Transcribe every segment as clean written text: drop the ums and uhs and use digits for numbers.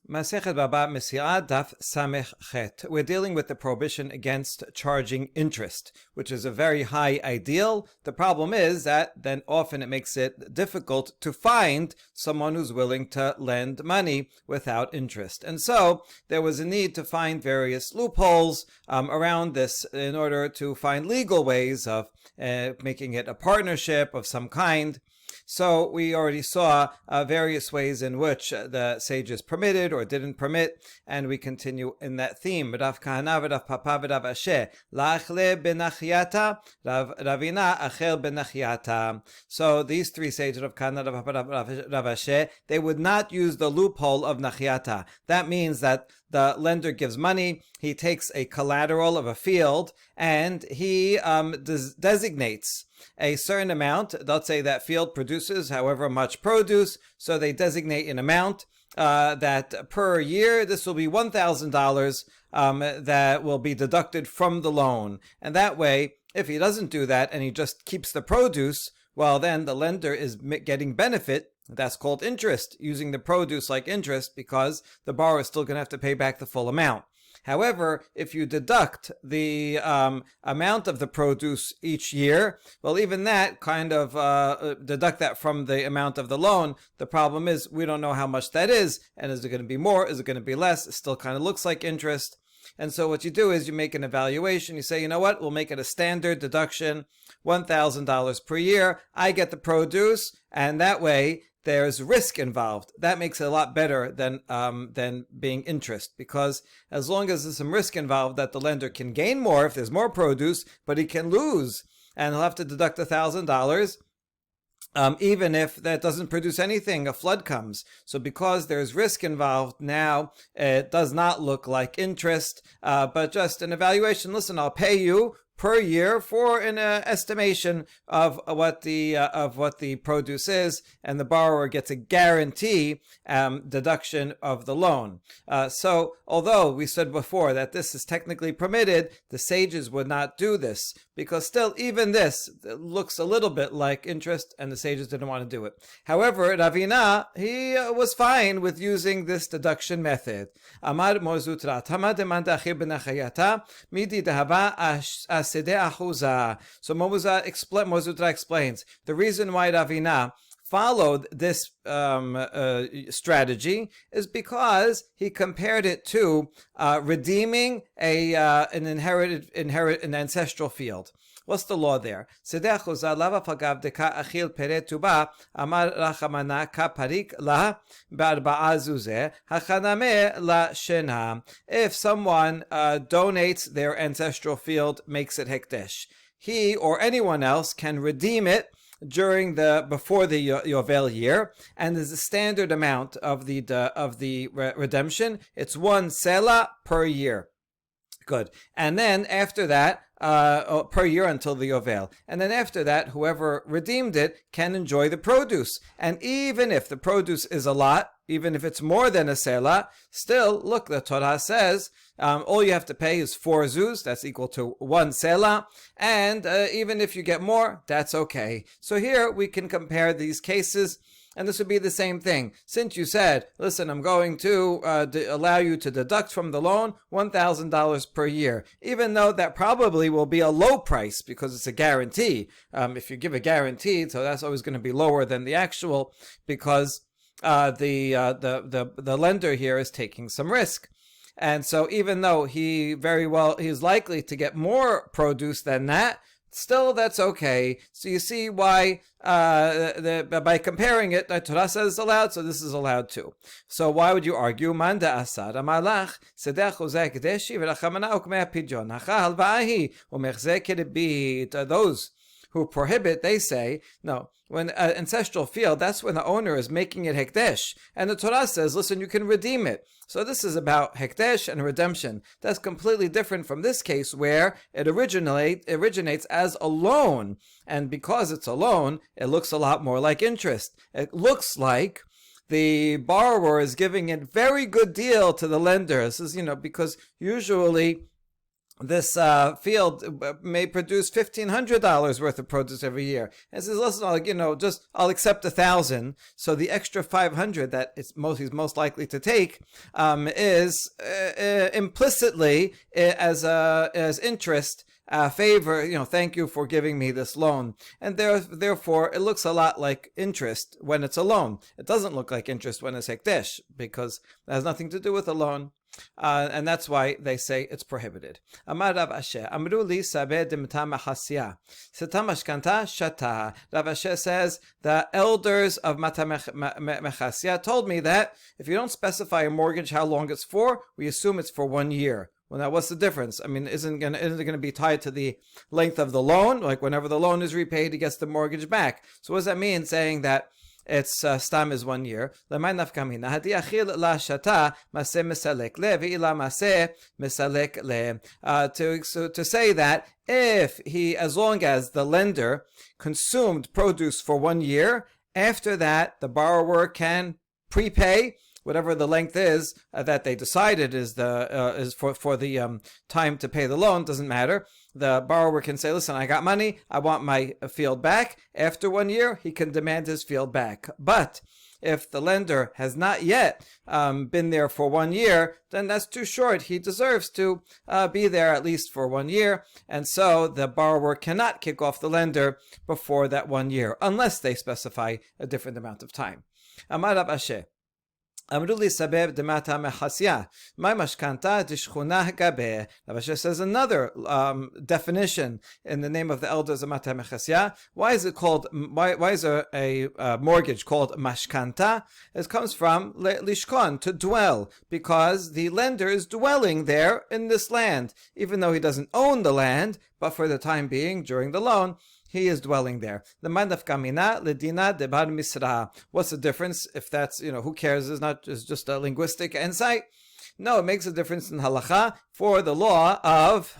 Masechet Baba Mesia Daf Samech Chet. We're dealing with the prohibition against charging interest, which is a very high ideal. The problem is that then often it makes it difficult to find someone who's willing to lend money without interest. And so there was a need to find various loopholes around this in order to find legal ways of making it a partnership of some kind. So we already saw various ways in which the sages permitted or didn't permit, and we continue in that theme. Rav Kahana, Rav Papa, Rav Ashe, La'achle benachiyata, Rav Ravina, Achel benachiyata. So these three sages, Rav Kahana, Rav Papa, Rav Ashe, they would not use the loophole of nachiyata. That means that the lender gives money, he takes a collateral of a field, and he designates a certain amount. Let's say that field produces however much produce, so they designate an amount that per year, this will be $1,000 that will be deducted from the loan. And that way, if he doesn't do that and he just keeps the produce, well, then the lender is getting benefit. That's called interest, using the produce like interest, because the borrower is still going to have to pay back the full amount. However, if you deduct the amount of the produce each year, well, even that kind of deduct that from the amount of the loan. The problem is we don't know how much that is, and is it going to be more? Is it going to be less? It still kind of looks like interest. And so what you do is you make an evaluation. You say, you know what? We'll make it a standard deduction, $1,000 per year. I get the produce, and that way there's risk involved. That makes it a lot better than being interest, because as long as there's some risk involved, that the lender can gain more if there's more produce, but he can lose, and he'll have to deduct $1,000. Even if that doesn't produce anything, a flood comes. So because there's risk involved, now it does not look like interest, but just an evaluation. Listen, I'll pay you per year for an estimation of what the produce is, and the borrower gets a guarantee deduction of the loan. So although we said before that this is technically permitted, the sages would not do this, because still even this looks a little bit like interest, and the sages didn't want to do it. However, Ravina, he was fine with using this deduction method. Amar Mozutra Tamad Mandachir benachayata midi dehava so Mozutra explains the reason why Ravina followed this strategy is because he compared it to redeeming an ancestral field. What's the law there? If someone donates their ancestral field, makes it hekdesh, he or anyone else can redeem it before the Yovel year, and there's a standard amount of the redemption. It's 1 sela per year. Good. And then after that, per year until the Yovel. And then after that, whoever redeemed it can enjoy the produce. And even if the produce is a lot, even if it's more than a sela, still, look, the Torah says, all you have to pay is 4 zuz, that's equal to 1 sela, and even if you get more, that's okay. So here we can compare these cases, and this would be the same thing. Since you said, listen, I'm going to allow you to deduct from the loan $1,000 per year, even though that probably will be a low price because it's a guarantee. If you give a guarantee, so that's always going to be lower than the actual, because the lender here is taking some risk. And so even though he's likely to get more produce than that, still that's okay. So you see why by comparing it, the Torah says it's allowed, so this is allowed too. So why would you argue? Manda asar amalach sedech uzek deshi v'rachamana ukmei pidyon hacha halva'ahi u'mechzeh kedebit. Those who prohibit, they say, no, when an ancestral field, that's when the owner is making it hekdesh. And the Torah says, listen, you can redeem it. So this is about hekdesh and redemption. That's completely different from this case where it originates as a loan. And because it's a loan, it looks a lot more like interest. It looks like the borrower is giving a very good deal to the lender. This is, because usually this field may produce $1,500 worth of produce every year. And says, listen, just I'll accept 1,000. So the extra 500 that he's most likely to take is implicitly as interest. Favor, thank you for giving me this loan. And therefore, it looks a lot like interest when it's a loan. It doesn't look like interest when it's hekdesh, because it has nothing to do with a loan. And that's why they say it's prohibited. Amar Rav Asher, Amru li sabeh dimta machasya. Seta mashkanta shata. Rav Asher says, the elders of Mata Mechasya told me that if you don't specify a mortgage how long it's for, we assume it's for 1 year. Well, now what's the difference? I mean, isn't it going to be tied to the length of the loan? Like whenever the loan is repaid, he gets the mortgage back. So what does that mean, saying that its stam is 1 year? To say that if he, as long as the lender consumed produce for 1 year, after that the borrower can prepay whatever the length is that they decided is for the time to pay the loan. Doesn't matter. The borrower can say, listen, I got money, I want my field back. After 1 year, he can demand his field back. But if the lender has not yet been there for 1 year, then that's too short. He deserves to be there at least for 1 year. And so the borrower cannot kick off the lender before that 1 year, unless they specify a different amount of time. Amar Rav Asher, Amru li sabeb demata mechasya. My mashkanta dishchuna gabe. Rav Asher says another definition in the name of the elders of Mata Mechasya. Why is it called? Why is there a mortgage called mashkanta? It comes from lishkon, to dwell, because the lender is dwelling there in this land, even though he doesn't own the land. But for the time being, during the loan, he is dwelling there. The mandaf kamina ledina debar misra. What's the difference? If that's, who cares? It's just a linguistic insight. No, it makes a difference in halacha for the law of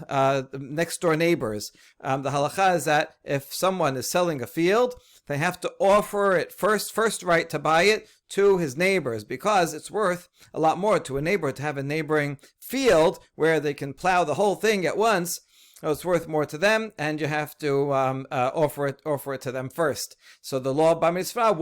next door neighbors. The halacha is that if someone is selling a field, they have to offer it first right to buy it to his neighbors, because it's worth a lot more to a neighbor to have a neighboring field where they can plow the whole thing at once. So it's worth more to them, and you have to offer it to them first. So the law of bar mitzvah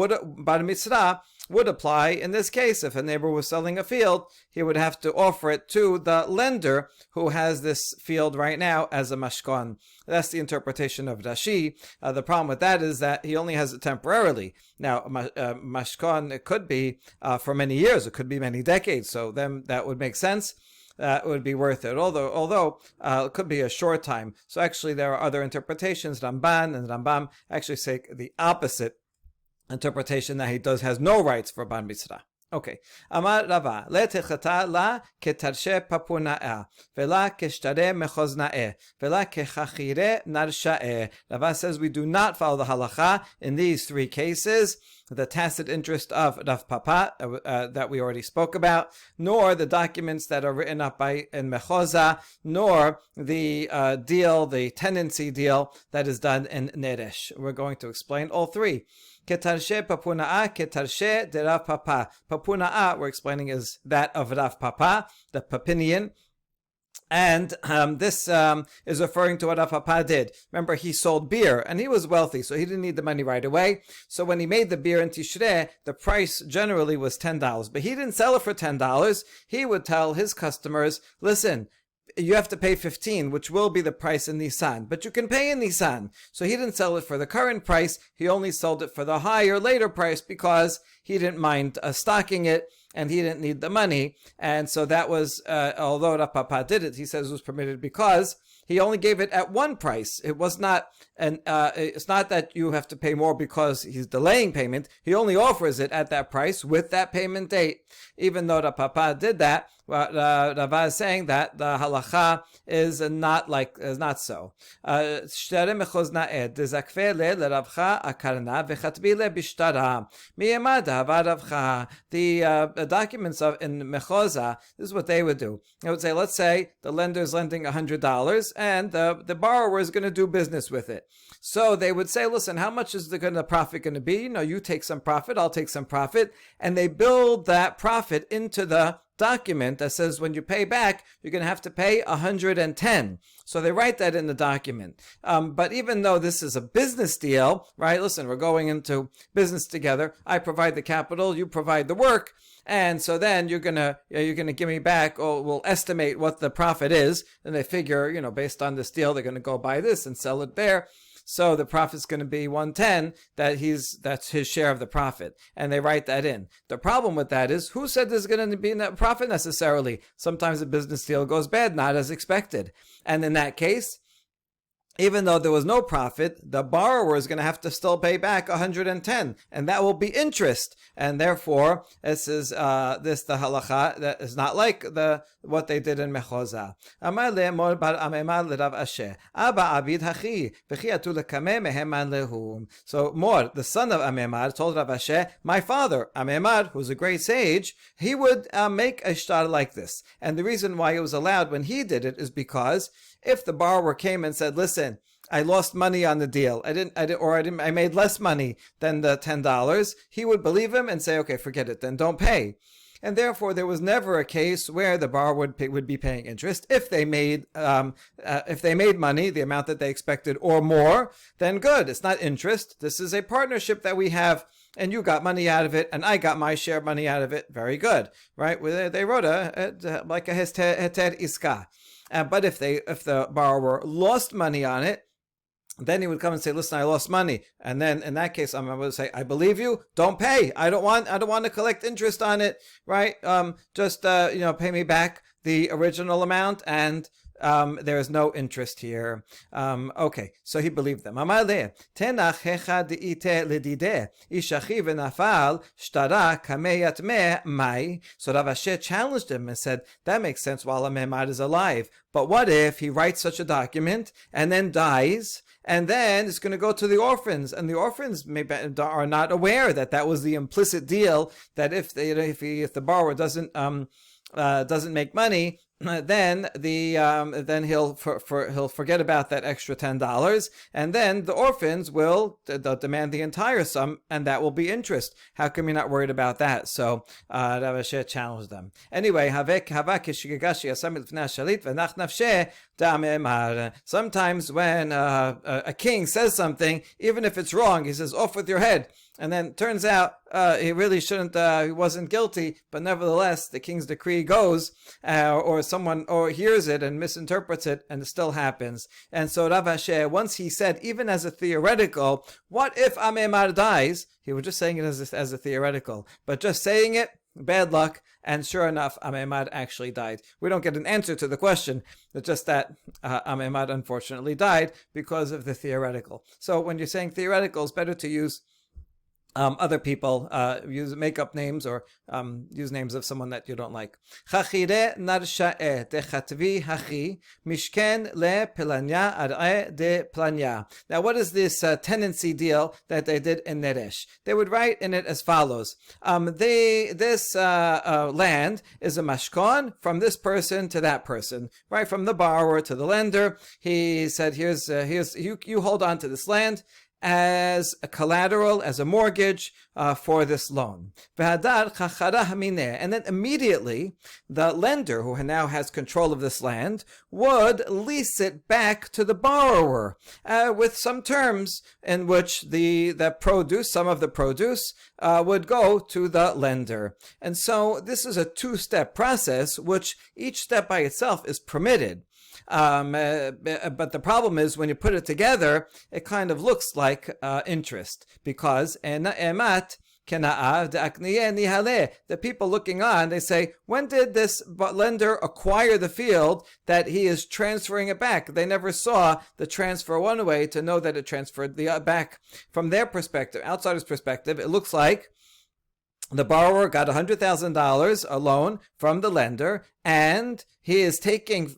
would apply in this case. If a neighbor was selling a field, he would have to offer it to the lender who has this field right now as a mashkon. That's the interpretation of Rashi. The problem with that is that he only has it temporarily. Now, mashkon, it could be for many years, it could be many decades, so then that would make sense. It would be worth it, although it could be a short time. So actually there are other interpretations. Ramban and Rambam actually say the opposite interpretation, that he has no rights for bar mitzvah. Okay. Amar Rava, le techata la ketarshe papuna'eh, vela keshtare mechozna'eh, vela kechachire narsha'eh. Rava says we do not follow the halacha in these three cases: the tacit interest of Rav Papa that we already spoke about, nor the documents that are written up in Mechoza, nor the the tenancy deal that is done in Neresh. We're going to explain all three. Ketarshe papuna'a, ketarshe de Rav Papa. Papuna'a, we're explaining, is that of Rav Papa, the Papinian. And this is referring to what Rav Papa did. Remember, he sold beer, and he was wealthy, so he didn't need the money right away. So when he made the beer in Tishrei, the price generally was $10. But he didn't sell it for $10. He would tell his customers, listen, you have to pay 15, which will be the price in Nisan, but you can pay in Nisan. So he didn't sell it for the current price. He only sold it for the higher later price because he didn't mind stocking it, and he didn't need the money. And so that was, although Rav Papa did it, he says it was permitted because he only gave it at one price. It was not, it's not that you have to pay more because he's delaying payment. He only offers it at that price with that payment date. Even though Rav Papa did that, Rava is saying that the halacha is not so. The documents in Mechoza, this is what they would do. They would say, let's say the lender is lending $100 and the borrower is going to do business with it. So they would say, listen, how much is the profit going to be? You take some profit, I'll take some profit. And they build that profit into the document that says when you pay back, you're going to have to pay 110. So they write that in the document. But even though this is a business deal, right? Listen, we're going into business together. I provide the capital, you provide the work. And so then you're gonna give me back, or we'll estimate what the profit is. And they figure, based on this deal, they're gonna go buy this and sell it there. So the profit's going to be 110, that's his share of the profit. And they write that in. The problem with that is, who said there's going to be a profit necessarily? Sometimes a business deal goes bad, not as expected. And in that case, even though there was no profit, the borrower is going to have to still pay back 110, and that will be interest. And therefore, this is the halacha that is not like what they did in Mechoza. Amar le'emor bar Amemar l'Rav Asher, Abba abid hachi, v'chi atu lekame meheman lehum. So Mor, the son of Amemar, told Rav Asher, my father, Amemar, who's a great sage, he would make a shtar like this. And the reason why it was allowed when he did it is because if the borrower came and said, listen, I lost money on the deal, I made less money than the $10, he would believe him and say, okay, forget it, then don't pay. And therefore, there was never a case where the borrower would be paying interest. If they made money, the amount that they expected or more, then good. It's not interest. This is a partnership that we have, and you got money out of it, and I got my share of money out of it. Very good, right? They wrote like a heter iska. But if the borrower lost money on it, then he would come and say, listen, I lost money. And then in that case, I'm going to say, I believe you, don't pay. I don't want to collect interest on it, right? Just pay me back the original amount, and there is no interest here. Okay, so he believed them. Amale, tenach hecha deite ledide, ishachi v'nafal shtara kameyat me mai. So Rav Asher challenged him and said, that makes sense while Amemad is alive. But what if he writes such a document and then dies, and then it's going to go to the orphans, and the orphans maybe are not aware that was the implicit deal, that if the borrower doesn't make money, then he'll forget about that extra $10, and then the orphans will demand the entire sum, and that will be interest. How come you're not worried about that? So Rav Asher challenged them. Anyway, sometimes when a king says something, even if it's wrong, he says, off with your head. And then turns out he really shouldn't, he wasn't guilty, but nevertheless, the king's decree goes, or someone hears it and misinterprets it, and it still happens. And so Rav Asher, once he said, even as a theoretical, what if Amemar dies? He was just saying it as a theoretical, but just saying it, bad luck, and sure enough, Amemad actually died. We don't get an answer to the question, it's just that Amemad unfortunately died because of the theoretical. So when you're saying theoretical, it's better to use other people, use make-up names, or use names of someone that you don't like. Chachire narsha'e dechatvi hachi mishken le pelanya ar'e de planya. Now, what is this tenancy deal that they did in Neresh? They would write in it as follows. This land is a mashkon from this person to that person, right? From the borrower to the lender. He said, here's you hold on to this land as a collateral, as a mortgage for this loan. And then immediately, the lender, who now has control of this land, would lease it back to the borrower with some terms in which some of the produce would go to the lender. And so this is a two-step process, which each step by itself is permitted. But the problem is, when you put it together, it kind of looks like interest, because the people looking on, they say, when did this lender acquire the field that he is transferring it back? They never saw the transfer one way to know that it transferred the back. From their perspective, outsider's perspective, it looks like the borrower got $100,000 a loan from the lender, and He is taking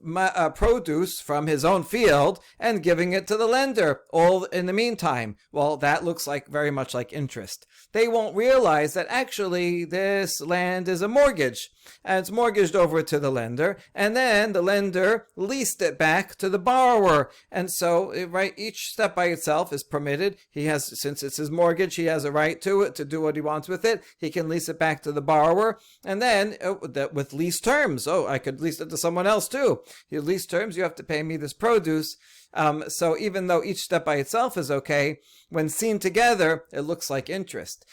produce from his own field and giving it to the lender, all in the meantime. Well, that looks like very much like interest. They won't realize that actually this land is a mortgage, and it's mortgaged over to the lender, and then the lender leased it back to the borrower. And so, right, each step by itself is permitted. He has, since it's his mortgage, he has a right to it, to do what he wants with it. He can lease it back to the borrower, and then with lease terms. Oh, I could lease it to someone else too. You lease terms, you have to pay me this produce. So even though each step by itself is okay, when seen together, it looks like interest.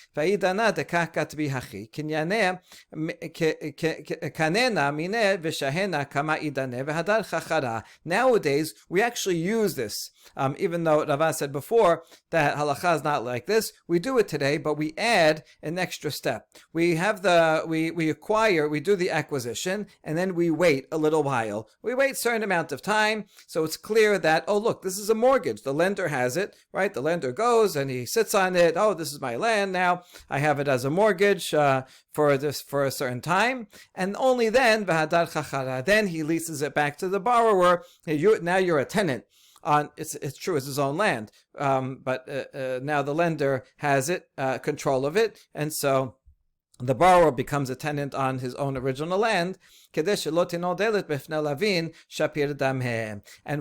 Nowadays, we actually use this. Even though Rava said before that halacha is not like this, we do it today, but we add an extra step. We have we acquire, we do the acquisition, and then we wait a little while. We wait a certain amount of time, so it's clear that, oh look, this is a mortgage. The lender has it, right? The lender goes and he sits on it. Oh, this is my land now. I have it as a mortgage for a certain time, and only then, then he leases it back to the borrower. Now you're a tenant. It's true, it's his own land, but now the lender has it, control of it, and so the borrower becomes a tenant on his own original land. And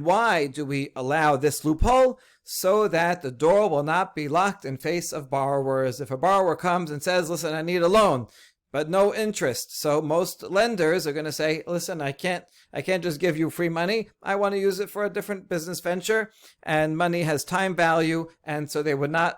why do we allow this loophole? So that the door will not be locked in face of borrowers. If a borrower comes and says, listen, I need a loan, but no interest. So most lenders are going to say, listen, I can't just give you free money. I want to use it for a different business venture, and money has time value, and so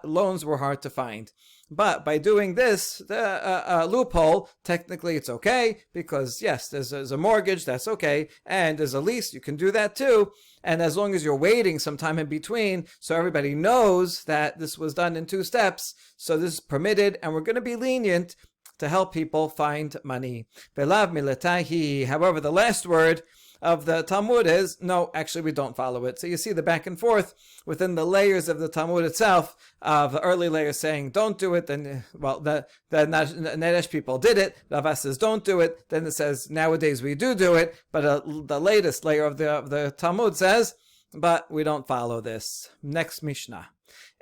loans were hard to find. But by doing this, the loophole, technically it's okay, because yes, there's a mortgage, that's okay, and there's a lease, you can do that too. And as long as you're waiting some time in between, so everybody knows that this was done in 2 steps, so this is permitted, and we're going to be lenient to help people find money. However, the last word of the Talmud is, no, actually we don't follow it. So you see the back and forth within the layers of the Talmud itself, of the early layers saying don't do it, then, well, the Neresh people did it, Rava says don't do it, then it says nowadays we do it, but the latest layer of the Talmud says, but we don't follow this. Next Mishnah.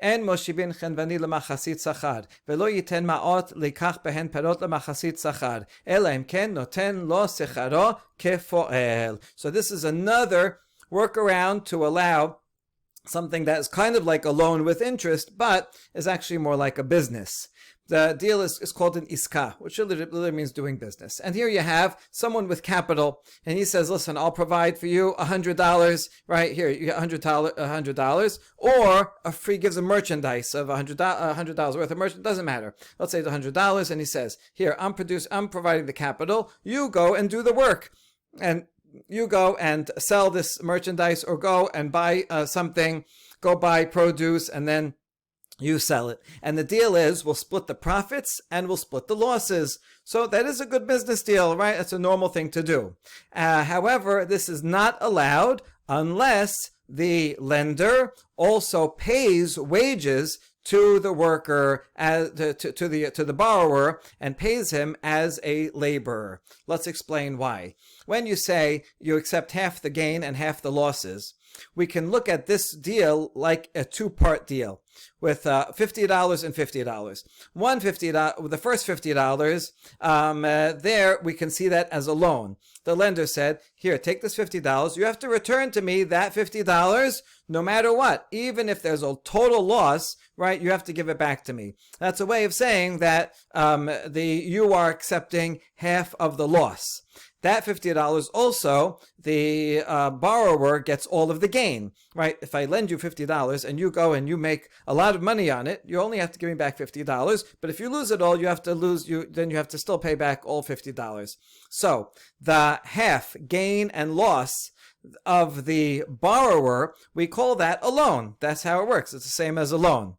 אין מושיבין חנווני למחסית שכר, ולא ייתן מעות לקח בהן פירות למחסית שכר, אלא אם כן נותן לו שכרו כפועל. So this is another workaround to allow something that is kind of like a loan with interest, but is actually more like a business. The deal is called an iska, which literally means doing business. And here you have someone with capital, and he says, listen, I'll provide for you $100, right? Here, you get $100, or gives a merchandise of $100 worth of merchandise, doesn't matter. Let's say it's $100, and he says, here, I'm providing the capital, you go and do the work. And you go and sell this merchandise, or go and buy something, go buy produce, and then you sell it. And the deal is, we'll split the profits and we'll split the losses. So that is a good business deal, right? That's a normal thing to do. However, this is not allowed unless the lender also pays wages to the worker, to the borrower, and pays him as a laborer. Let's explain why. When you say you accept half the gain and half the losses, we can look at this deal like a 2-part deal with $50 and $50. The first $50, there we can see that as a loan. The lender said, here, take this $50. You have to return to me that $50 no matter what. Even if there's a total loss, right, you have to give it back to me. That's a way of saying that you are accepting half of the loss. That $50 also, the borrower gets all of the gain, right? If I lend you $50 and you go and you make a lot of money on it, you only have to give me back $50. But if you lose it all, then you have to still pay back all $50. So the half gain and loss of the borrower, we call that a loan. That's how it works. It's the same as a loan.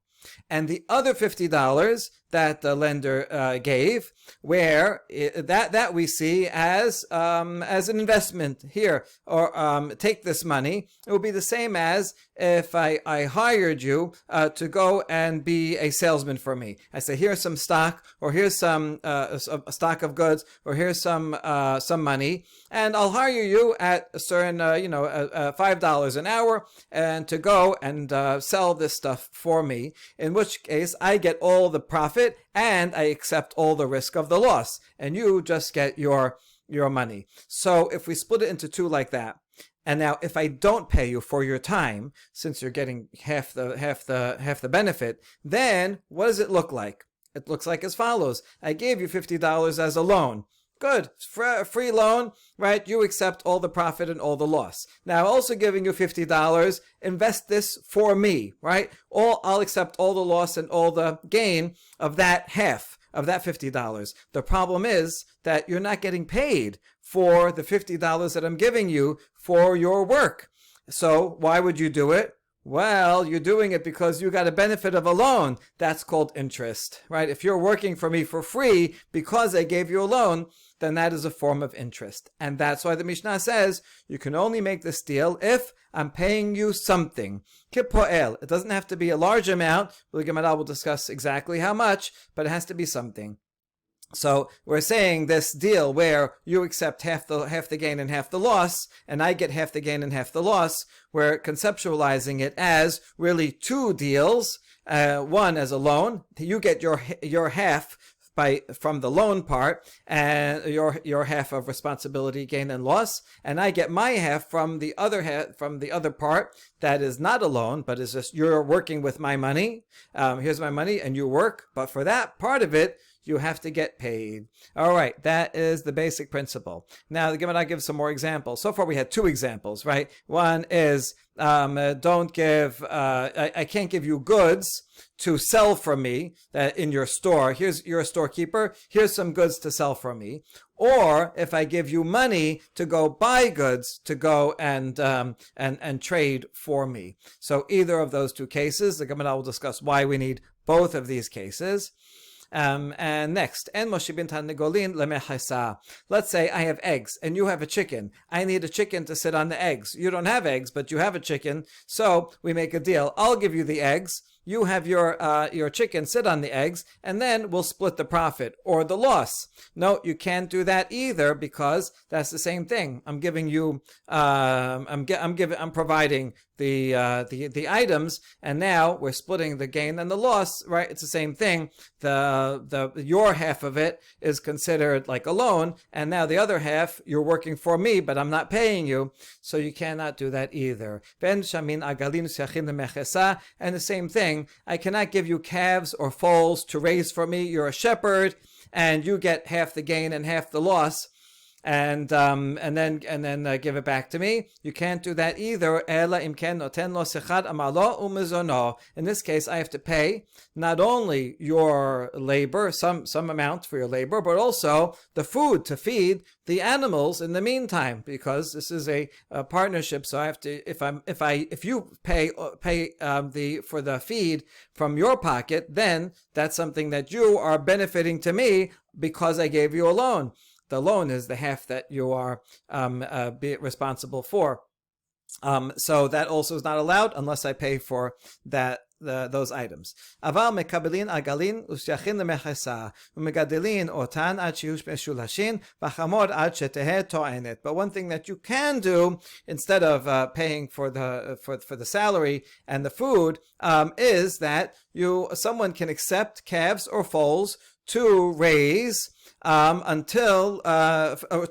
And the other $50, that the lender gave, where that we see as an investment here, or take this money. It would be the same as if I hired you to go and be a salesman for me. I say, here's some stock, or here's some a stock of goods, or here's some money, and I'll hire you at a certain $5 an hour, and to go and sell this stuff for me. In which case, I get all the profit and I accept all the risk of the loss, and you just get your money. So if we split it into two like that, and now if I don't pay you for your time, since you're getting half the benefit, then what does it look like? It looks like as follows. I gave you $50 as a loan. Good, free loan, right? You accept all the profit and all the loss. Now, also giving you $50, invest this for me, right? I'll accept all the loss and all the gain of that half of that $50. The problem is that you're not getting paid for the $50 that I'm giving you for your work. So why would you do it? Well, you're doing it because you got a benefit of a loan. That's called interest, right? If you're working for me for free because I gave you a loan, then that is a form of interest. And that's why the Mishnah says you can only make this deal if I'm paying you something. Kipoel. It doesn't have to be a large amount. The Gemara will discuss exactly how much, but it has to be something. So we're saying this deal where you accept half the gain and half the loss, and I get half the gain and half the loss. We're conceptualizing it as really two deals. One as a loan. You get your half from the loan part, and your half of responsibility, gain and loss, and I get my half from the other part that is not a loan, but is just you're working with my money. Here's my money, and you work, but for that part of it, you have to get paid. All right, that is the basic principle. Now, the Gemara gives some more examples. So far, we had two examples, right? One is I can't give you goods to sell from me in your store. You're a storekeeper. Here's some goods to sell from me. Or if I give you money to go buy goods to go and trade for me. So either of those two cases, the Gemara will discuss why we need both of these cases. And next, let's say I have eggs and you have a chicken. I need a chicken to sit on the eggs. You don't have eggs, but you have a chicken. So we make a deal. I'll give you the eggs. You have your chicken sit on the eggs, and then we'll split the profit or the loss. No, you can't do that either, because that's the same thing. I'm giving you, I'm providing the items, and now we're splitting the gain and the loss. Right? It's the same thing. Your half of it is considered like a loan, and now the other half you're working for me, but I'm not paying you, so you cannot do that either. And the same thing. I cannot give you calves or foals to raise for me. You're a shepherd, and you get half the gain and half the loss, and then give it back to me. You can't do that either. In this case, I have to pay not only your labor, some amount for your labor, but also the food to feed the animals in the meantime, because this is a partnership. So I have to, if you pay for the feed from your pocket, then that's something that you are benefiting to me because I gave you a loan. The loan is the half that you are responsible for. So that also is not allowed unless I pay for those items. Aval mekabelin agalin usyachin lemechesa umegadelin otan ad sheyush meshulashin v'chamor ad shetehe to'enet. But one thing that you can do instead of paying for the salary and the food is that someone can accept calves or foals to raise to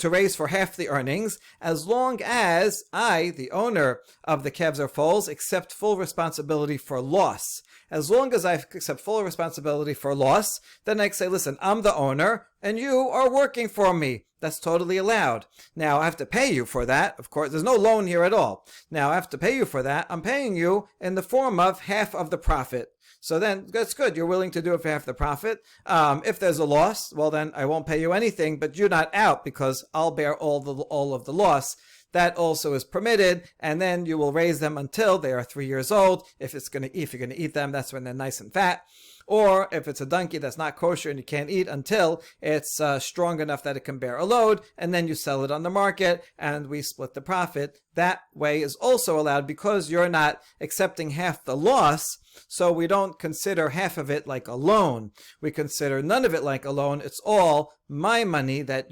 raise for half the earnings, as long as I, the owner of the calves or foals, accept full responsibility for loss. As long as I accept full responsibility for loss, then I can say, listen, I'm the owner and you are working for me. That's totally allowed. Now, I have to pay you for that. Of course, there's no loan here at all. Now, I have to pay you for that. I'm paying you in the form of half of the profit. So then, that's good. You're willing to do it for half the profit. If there's a loss, well, then I won't pay you anything, but you're not out because I'll bear all of the loss. That also is permitted, and then you will raise them until they are 3 years old. If you're going to eat them, that's when they're nice and fat. or if it's a donkey that's not kosher and you can't eat until it's strong enough that it can bear a load, and then you sell it on the market and we split the profit. That way is also allowed because you're not accepting half the loss. So we don't consider half of it like a loan. We consider none of it like a loan. It's all my money that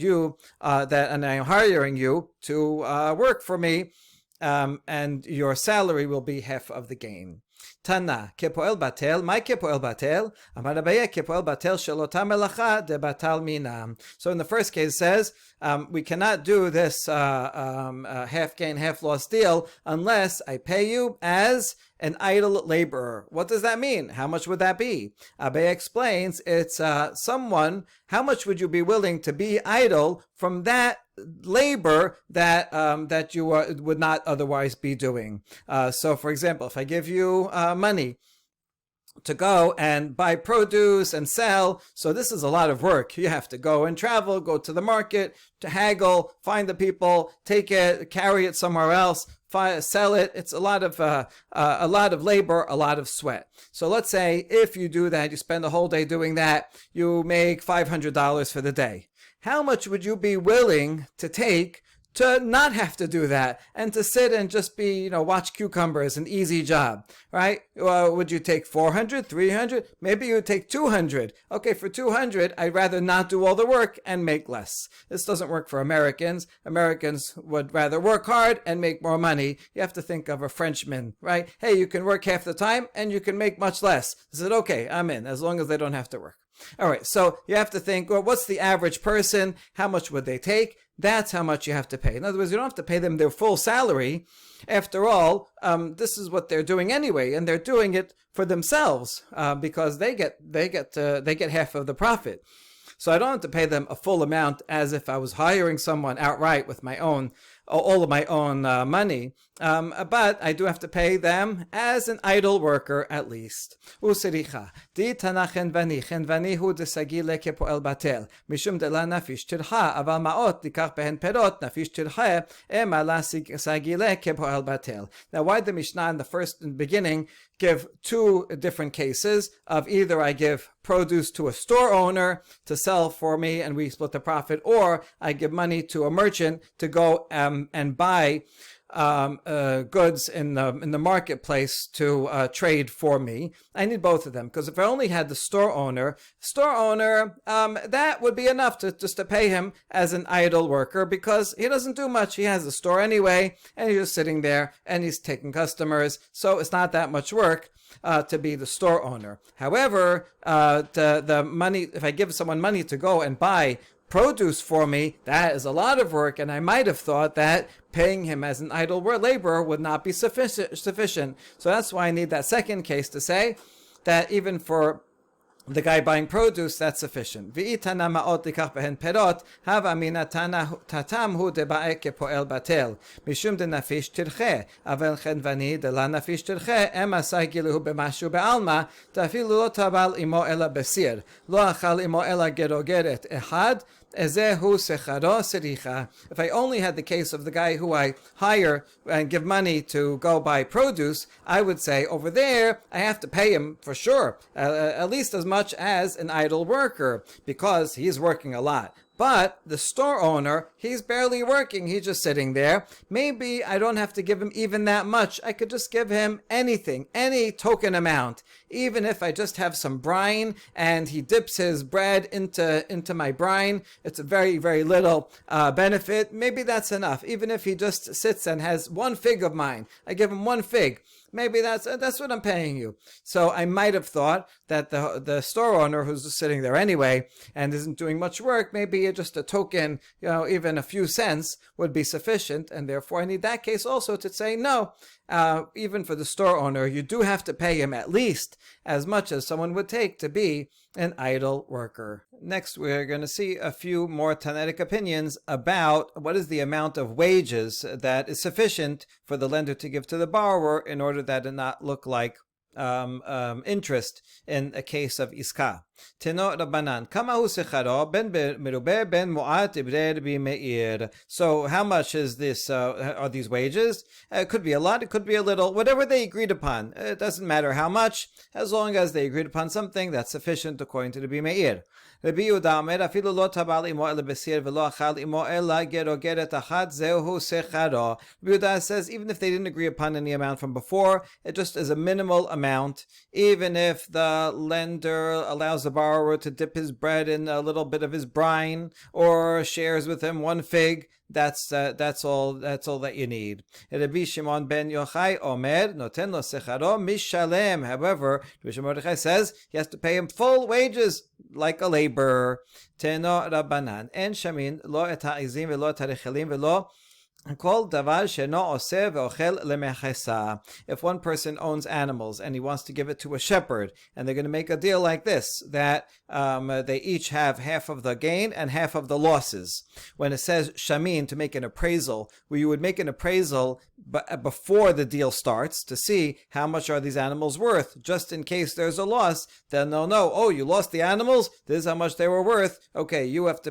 and I'm hiring you to work for me, and your salary will be half of the gain. Tana, kepoel batel, my kepoel batel, amar Abaye kepoel batel shelota melacha de batal minam. So in the first case it says, we cannot do this half gain, half loss deal unless I pay you as an idle laborer. What does that mean? How much would that be? Abaye explains, it's someone, how much would you be willing to be idle from that labor that you would not otherwise be doing? So for example, if I give you money to go and buy produce and sell, so this is a lot of work. You have to go and travel, go to the market, to haggle, find the people, take it, carry it somewhere else, sell it. It's a lot of labor, a lot of sweat. So let's say if you do that, you spend the whole day doing that, you make $500 for the day. How much would you be willing to take to not have to do that and to sit and just be, watch cucumbers, an easy job, right? Would you take 400, 300? Maybe you would take 200. Okay, for 200, I'd rather not do all the work and make less. This doesn't work for Americans. Americans would rather work hard and make more money. You have to think of a Frenchman, right? Hey, you can work half the time and you can make much less. I said, okay, I'm in, as long as they don't have to work. All right, so you have to think, well, what's the average person? How much would they take? That's how much you have to pay. In other words, you don't have to pay them their full salary. After all, this is what they're doing anyway, and they're doing it for themselves because they get half of the profit. So I don't have to pay them a full amount as if I was hiring someone outright with all of my own money. But I do have to pay them as an idle worker at least. Usiricha. Di tanachen vani hu desagile kepoel batel. Mishum de la nafish tirha aval maot dikach behen perot nafish tirha ema la sagile kepoel batel. Now why the Mishnah in the beginning give two different cases of either I give produce to a store owner to sell for me and we split the profit, or I give money to a merchant to go and buy goods in the marketplace to trade for me. I need both of them, because if I only had the store owner, that would be enough just to pay him as an idle worker, because he doesn't do much. He has a store anyway, and he's just sitting there and he's taking customers, so it's not that much work to be the store owner. However, the money, if I give someone money to go and buy produce for me, that is a lot of work, and I might have thought that paying him as an idle laborer would not be sufficient. So that's why I need that second case to say that even for the guy buying produce, that's sufficient. V'itana ma'ot likach behen perot, hava minatana tatam hu deba'e kepoel batel. Mishum de nafish tirche, avel chen vani de la nafish tirche, ema sagiluhu b'mashu be'alma, tafilu lo tabal imo ela besir, lo achal imo ela gerogeret ehad, if I only had the case of the guy who I hire and give money to go buy produce, I would say over there I have to pay him for sure, at least as much as an idle worker, because he's working a lot. But the store owner, he's barely working. He's just sitting there. Maybe I don't have to give him even that much. I could just give him anything, any token amount. Even if I just have some brine and he dips his bread into my brine, it's a very, very little benefit. Maybe that's enough. Even if he just sits and has one fig of mine, I give him one fig. Maybe that's what I'm paying you. So I might have thought that the store owner, who's just sitting there anyway and isn't doing much work, maybe just a token, even a few cents would be sufficient, and therefore I need that case also to say no. Even for the store owner, you do have to pay him at least as much as someone would take to be an idle worker. Next, we're going to see a few more Tanaitic opinions about what is the amount of wages that is sufficient for the lender to give to the borrower in order that it not look like interest in a case of iska. Teno Rabbanan. Kamahu secharo ben merube ben mu'at ibre Rabbi Meir. So how much is this? Are these wages? It could be a lot. It could be a little. Whatever they agreed upon. It doesn't matter how much, as long as they agreed upon something that's sufficient according to Rabbi Meir. Rabbi Yehuda Omer afilu lo tabal imo el besir velo achal imo ela gerogeret achat zehu secharo. Rabbi Yehuda says even if they didn't agree upon any amount from before, it just is a minimal amount. Even if the lender allows the borrower to dip his bread in a little bit of his brine or shares with him one fig, that's all that you need. Rabbi Shimon ben Yochai Omer noten lo secharo mishalem. However, Rabbi Shimon ben Yochai says he has to pay him full wages like a laborer. Teno Rabbanan en shamin lo et ha'izim velo et ha'rechelim velo. If one person owns animals and he wants to give it to a shepherd, and they're going to make a deal like this, that they each have half of the gain and half of the losses. When it says shamin, to make an appraisal, where you would make an appraisal before the deal starts to see how much are these animals worth, just in case there's a loss, then they'll know, oh, you lost the animals, this is how much they were worth, okay, you have to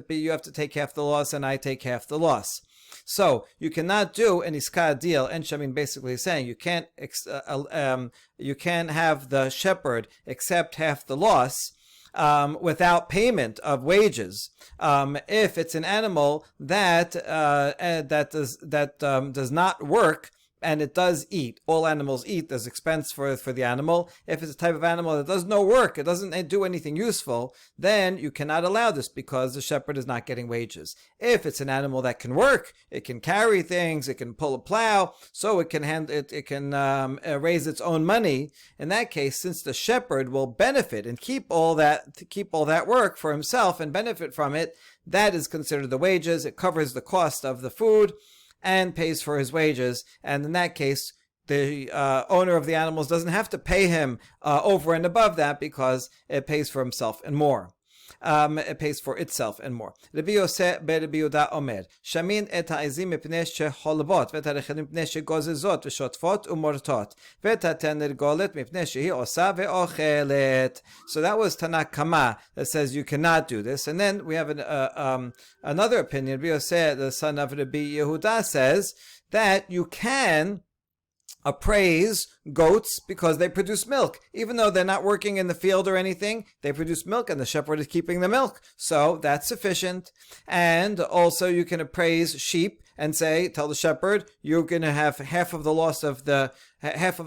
take half the loss and I take half the loss. So you cannot do an iska deal, and Shamin basically saying you can't have the shepherd accept half the loss without payment of wages. If it's an animal that does not work. And it does eat. All animals eat. There's expense for the animal. If it's a type of animal that does no work, it doesn't do anything useful, then you cannot allow this because the shepherd is not getting wages. If it's an animal that can work, it can carry things, it can pull a plow, so it can raise its own money. In that case, since the shepherd will benefit and keep all that work for himself and benefit from it, that is considered the wages. It covers the cost of the food and pays for his wages, and in that case, the owner of the animals doesn't have to pay him over and above that because it pays for himself and more. It pays for itself and more. Rabbi Yosef ben Rabbi Yehuda Omer, Shamin et ha'ezim mipnei sheholbot, v'et ha'rechelim mipnei shegozezot, v'shotfot u'mortot, v'et ha'tenergolet mipnei shehi osa ve'ochelet. So that was Tanakh Kama that says you cannot do this. And then we have another opinion. Rabbi Yosef, the son of Rabbi Yehuda, says that you can appraise goats because they produce milk. Even though they're not working in the field or anything, they produce milk and the shepherd is keeping the milk. So that's sufficient. And also you can appraise sheep and tell the shepherd, you're going to have half of the loss and half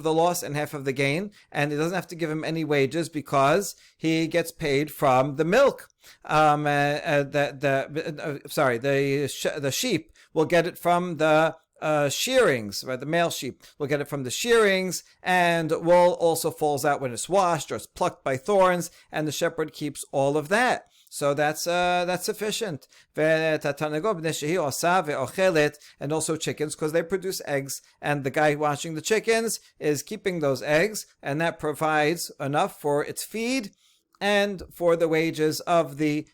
of the gain. And he doesn't have to give him any wages because he gets paid from the milk. The sheep will get it from the shearings, right? The male sheep will get it from the shearings, and wool also falls out when it's washed or it's plucked by thorns, and the shepherd keeps all of that. So that's sufficient. And also chickens, because they produce eggs, and the guy watching the chickens is keeping those eggs, and that provides enough for its feed and for the wages of the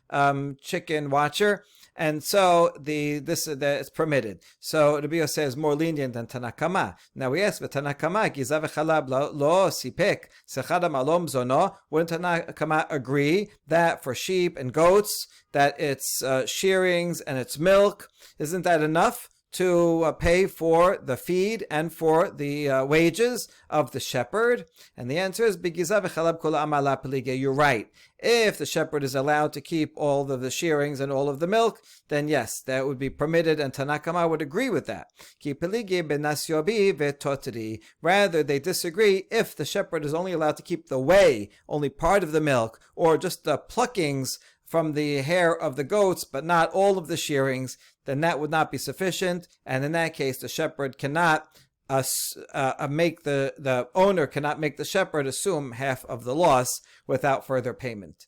chicken watcher. And so it's permitted. So Rabbi Yosef is more lenient than Tanakh Kama. Now we ask, Tanakh Kama, gizav v'chalab lo sipek sechad malom zono. Wouldn't Tanakh Kama agree that for sheep and goats, that it's shearings and it's milk, isn't that enough to pay for the feed and for the wages of the shepherd? And the answer is, you're right. If the shepherd is allowed to keep all of the shearings and all of the milk, then yes, that would be permitted, and Tanakh Kama would agree with that. Rather, they disagree if the shepherd is only allowed to keep the whey, only part of the milk, or just the pluckings from the hair of the goats, but not all of the shearings, then that would not be sufficient. And in that case, the shepherd cannot the owner cannot make the shepherd assume half of the loss without further payment.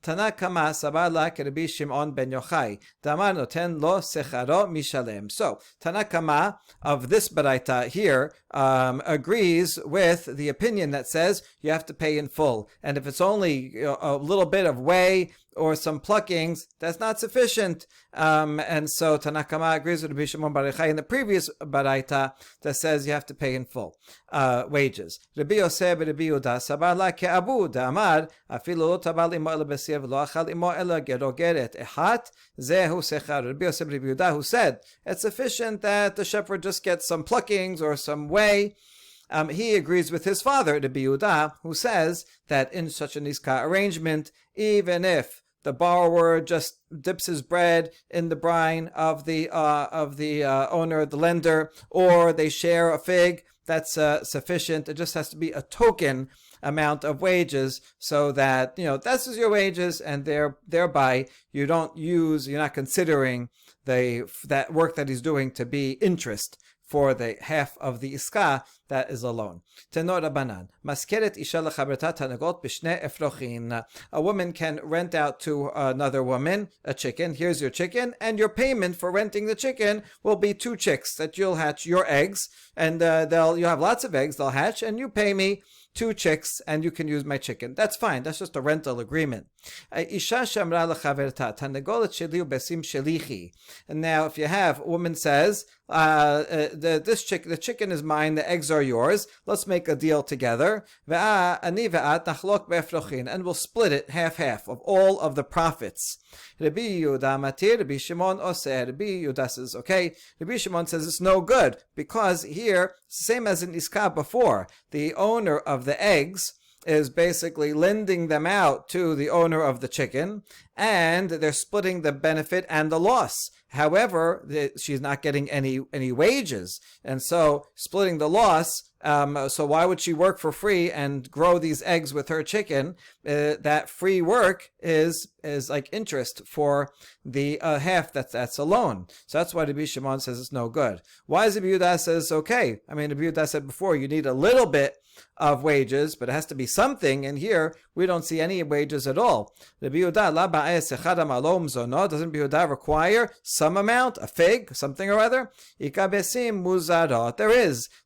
Tanakh Kama sabalak Rabbi Shimon ben Yochai damar noten lo secharo mishalem. So Tanakh Kama of this baraita here agrees with the opinion that says you have to pay in full, and if it's only a little bit of whey or some pluckings, that's not sufficient. And so Tanakama agrees with Rabbi Shimon Bar Yochai in the previous baraita that says you have to pay in full wages. Rabbi Yosef Rabbi Yehuda sabar la ke'abu da'amar afilu lo tabal imo ela b'sir v'lo achal imo ela gerogeret echat zehu sechar. Rabbi Yosef Rabbi Yehuda, who said it's sufficient that the shepherd just gets some pluckings or some whey. He agrees with his father, Rabbi Yehuda, who says that in such an iska arrangement, even if the borrower just dips his bread in the brine of the owner, the lender, or they share a fig, that's sufficient. It just has to be a token amount of wages, so that this is your wages, and thereby you're not considering that work that he's doing to be interest for the half of the iska that is a loan. Tenor Rabbanan, maskeret isha lechaberta tanagot b'shnei efrochin. A woman can rent out to another woman a chicken. Here's your chicken, and your payment for renting the chicken will be 2 chicks that you'll hatch your eggs, and you'll have lots of eggs. They'll hatch, and you pay me 2 chicks, and you can use my chicken. That's fine. That's just a rental agreement. Isha shamra lechaverta tanagolet sheli ubesim shelichi. And now, if you have, a woman says, the chicken is mine, the eggs are yours. Let's make a deal together. And we'll split it half of all of the profits. Rabbi Yehuda matir, Rabbi Shimon oseh. Rabbi Yehuda says, okay. Rabbi Shimon says it's no good, because here, same as in Iska before, the owner of the eggs is basically lending them out to the owner of the chicken, and they're splitting the benefit and the loss. However, she's not getting any wages, and so splitting the loss. So why would she work for free and grow these eggs with her chicken? That free work is like interest for the half that's a loan. So that's why Rabbi Shimon says it's no good. Why is Rabbi Yehuda says okay? I mean, Rabbi Yehuda said before you need a little bit of wages, but it has to be something. And here we don't see any wages at all. Rabbi Yehuda la ba'es echad malom zono. Doesn't Rabbi Yehuda require some amount, a fig, something or other? Ikabesim muzarot.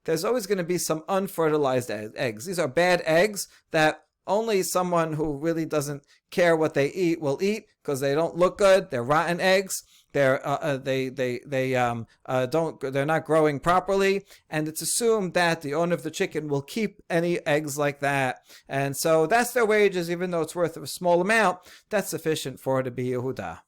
There's always going to be some unfertilized eggs. These are bad eggs that only someone who really doesn't care what they eat will eat, because they don't look good. They're rotten eggs. They're not growing properly, and it's assumed that the owner of the chicken will keep any eggs like that, and so that's their wages. Even though it's worth a small amount, that's sufficient for Rabbi Yehuda.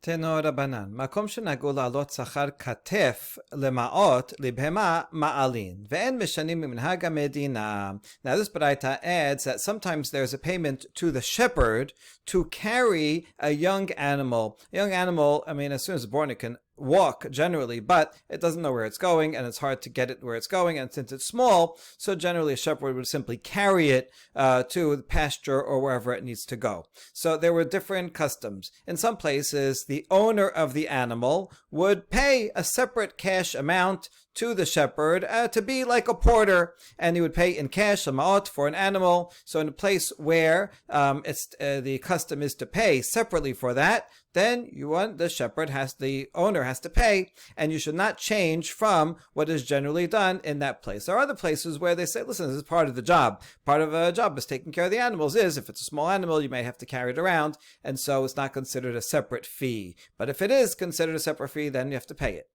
תנו רבנן, מקום שנגעו לעלות שכר כתף למעות לבהמה מעלין, ואין משנים ממנהג המדינה. Now this baraita adds that sometimes there's a payment to the shepherd to carry a young animal. A young animal, I mean, as soon as it's born, it can walk generally, but it doesn't know where it's going, and it's hard to get it where it's going, and since it's small, so generally a shepherd would simply carry it to the pasture or wherever it needs to go. So there were different customs. In some places, the owner of the animal would pay a separate cash amount to the shepherd to be like a porter, and he would pay in cash a ma'ot for an animal. So in a place where the custom is to pay separately for that, then the owner has to pay, and you should not change from what is generally done in that place. There are other places where they say, listen, this is part of the job. Part of a job is taking care of the animals if it's a small animal, you may have to carry it around, and so it's not considered a separate fee. But if it is considered a separate fee, then you have to pay it.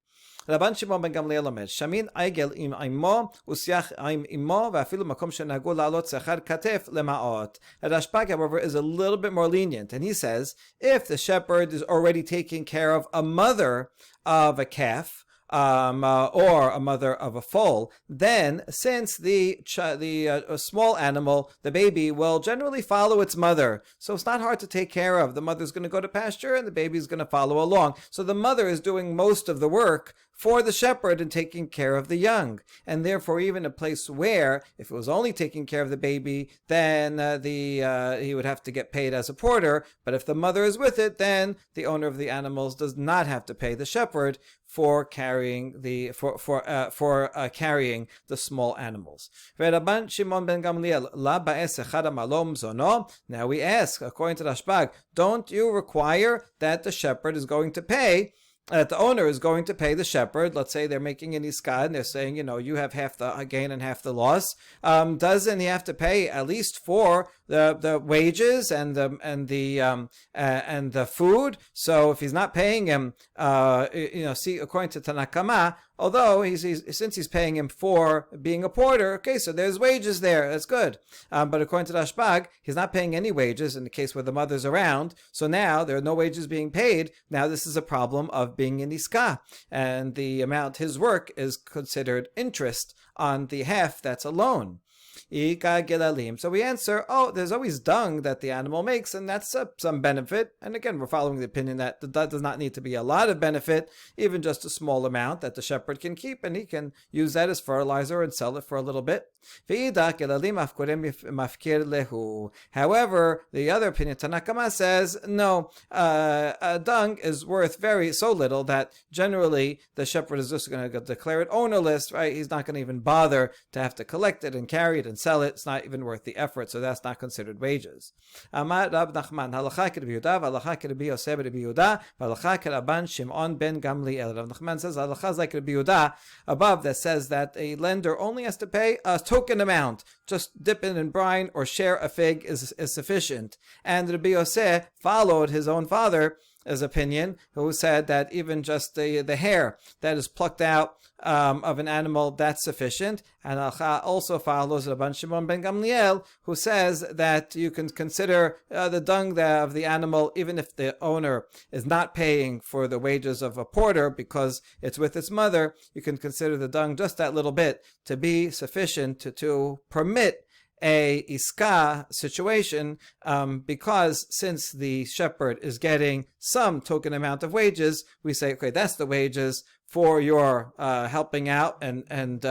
רבן שמעון בן גמליאל אומר, שמין עגל עם אמו ושיח עם אמו ואפילו מקום שנהגו לעלות שכר כתף למעות. Rashbag, however, is a little bit more lenient, and he says if the shepherd is already taking care of a mother of a calf, or a mother of a foal, then since the small animal, the baby, will generally follow its mother, so it's not hard to take care of. The mother's going to go to pasture and the baby's going to follow along. So the mother is doing most of the work for the shepherd and taking care of the young. And therefore, even a place where, if it was only taking care of the baby, then he would have to get paid as a porter. But if the mother is with it, then the owner of the animals does not have to pay the shepherd for carrying the small animals. Now we ask, according to Rashbag, don't you require that the shepherd is going to pay that the owner is going to pay the shepherd. Let's say they're making an iska and they're saying, you have half the gain and half the loss. Doesn't he have to pay at least for the wages and the food? So if he's not paying him, see, according to Tanakama, although since he's paying him for being a porter, okay, so there's wages there. That's good. But according to Rashbag, he's not paying any wages in the case where the mother's around. So now there are no wages being paid. Now this is a problem of being in iska, and the amount his work is considered interest on the half that's a loan. So we answer, there's always dung that the animal makes, and that's some benefit. And again, we're following the opinion that does not need to be a lot of benefit, even just a small amount that the shepherd can keep, and he can use that as fertilizer and sell it for a little bit. However, the other opinion, Tanakama, says, no, dung is worth so little that generally the shepherd is just going to declare it ownerless, right? He's not going to even bother to have to collect it and carry it and sell it. It's not even worth the effort, so that's not considered wages. Amar Rab Nachman, halacha k'Rabbi Yehuda, v'halacha k'Rabbi Yosef Rabbi Yehuda, v'halacha k'Rabban Shimon ben Gamliel. Rab Nachman says halacha is like Rabbi Yehuda above, that says that a lender only has to pay a token amount. Just dip it in brine or share a fig is sufficient. And Rabbi Yosef followed his own father his opinion, who said that even just the hair that is plucked out of an animal, that's sufficient. And also follows Rabban Shimon ben Gamliel, who says that you can consider the dung of the animal, even if the owner is not paying for the wages of a porter because it's with its mother, you can consider the dung just that little bit to be sufficient to permit a iska situation, because since the shepherd is getting some token amount of wages, we say, okay, that's the wages for your helping out and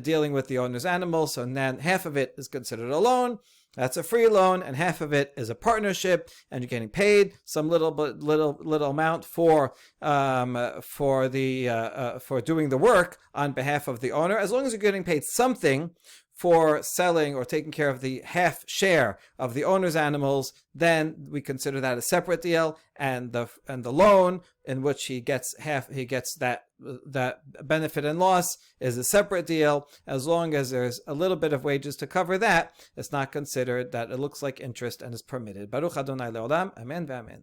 dealing with the owner's animals. So then half of it is considered a loan. That's a free loan, and half of it is a partnership, and you're getting paid some little amount for doing the work on behalf of the owner. As long as you're getting paid something for selling or taking care of the half share of the owner's animals, then we consider that a separate deal, and the loan in which he gets that benefit and loss is a separate deal. As long as there's a little bit of wages to cover that, it's not considered that it looks like interest and is permitted. Baruch Adonai Leolam, Amen v'Amen.